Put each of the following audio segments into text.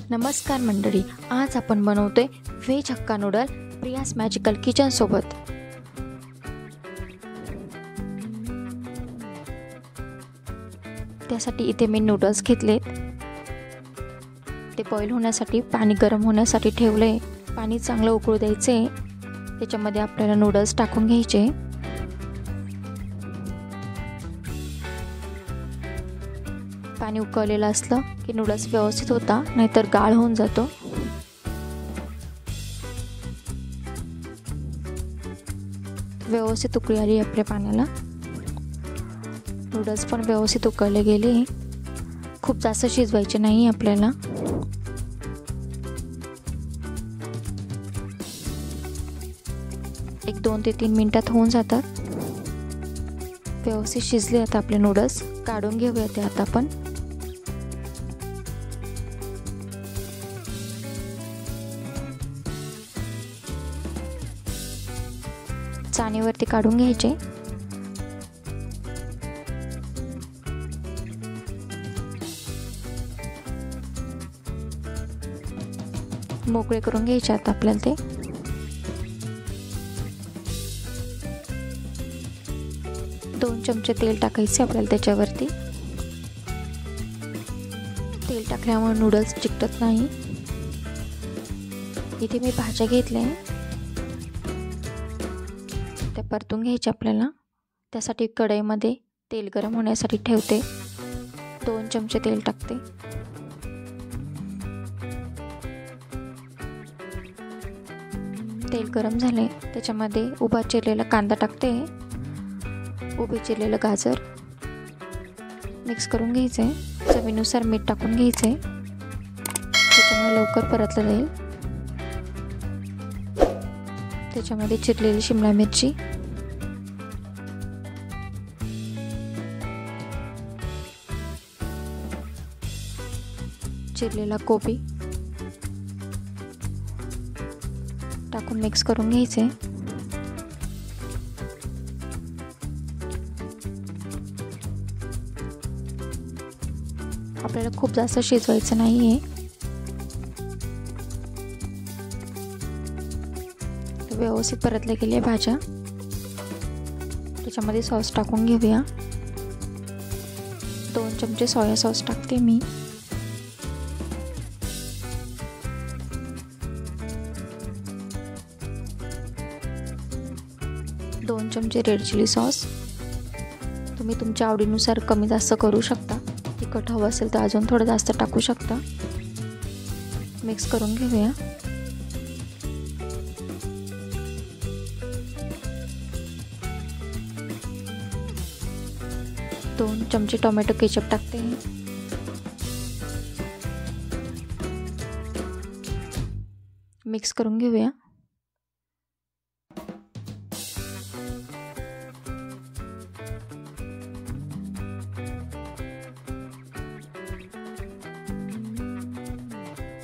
नमस्कार मंडळी, आज आपण बनवतोय veg hakka noodle Priya's magical kitchen सोबत। त्यासाठी इथे मी नूडल्स घेतलेत। ते बॉईल होण्यासाठी पाणी गरम होण्यासाठी ठेवले। पाणी चांगलं उकळू द्यायचे। त्याच्यामध्ये आपल्याला नूडल्स टाकून घ्यायचे। पाणी उकळलेलं असलं की नूडल्स व्यवस्थित होता, नाहीतर गाळ होऊन जातो। व्यवस्थित उकळी आली आपल्या पाण्याला। नूडल्स पण व्यवस्थित उकळले गेले। खूप जास्त शिजवायचे नाही आपल्याला। एक 2 ते 3 मिनिटात होऊन जातात। व्यवस्थित शिजले आता आपले नूडल्स। काढून घेऊया ते आता आपण। चाळणीवरती काढून घ्यायचे। मोकळे करून घ्यायचे आता आपल्याला ते। दोन चमचे तेल टाकायचे आपल्याला त्याच्यावरती। तेल टाकल्यामुळे नूडल्स चिकटत नाही। इथे मी भाज्या घेतल्या, त्या परतून घ्यायच्या आपल्याला। त्यासाठी कढईमध्ये तेल गरम होण्यासाठी ठेवते। 2 चमचे तेल टाकते। तेल गरम झाले, त्याच्यामध्ये उभा चिरलेला कांदा टाकते। उभे चिरलेलं गाजर मिक्स करून घ्यायचे। चवीनुसार मीठ टाकून घ्यायचे, त्याच्यामुळे लवकर परतलं जाईल। त्याच्यामध्ये चिरलेली शिमला मिरची, चिरलेला कोबी टाकून मिक्स करून घ्यायचे। आपल्याला खूप जास्त शिजवायचं नाहीये। व्यवस्थित परतल्या गेल्या भाज्या। त्याच्यामध्ये सॉस टाकून घेऊया। 2 चमचे सोया सॉस टाकते मी। दोन चमचे रेड चिली सॉस। तुम्ही तुमच्या आवडीनुसार कमी जास्त करू शकता। तिखट हवं असेल तर अजून थोडं जास्त टाकू शकता। मिक्स करून घेऊया। दोन चमचे टोमॅटो केचप टाकते। मिक्स करून घेऊया।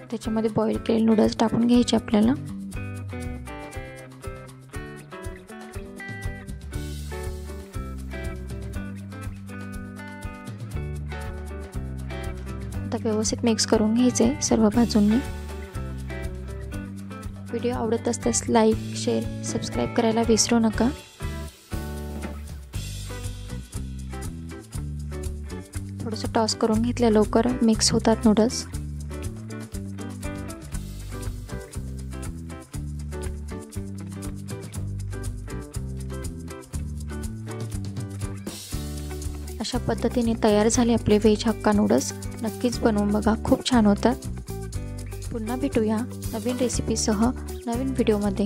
त्याच्यामध्ये बॉईल केलेले नूडल्स टाकून घ्यायचे आपल्याला। आता व्यवस्थित मिक्स करून घ्यायचे सर्व बाजूंनी। व्हिडिओ आवडत असल्यास लाईक, शेअर, सबस्क्राईब करायला विसरू नका। थोडंसं टॉस करून घेतल्या लवकर मिक्स होतात नूडल्स। अशा पद्धतीने तयार झाले आपले व्हेज हक्का नूडल्स। नक्कीच बनवून बघा, खूप छान होतात। पुन्हा भेटूया नवीन रेसिपीसह नवीन व्हिडिओमध्ये।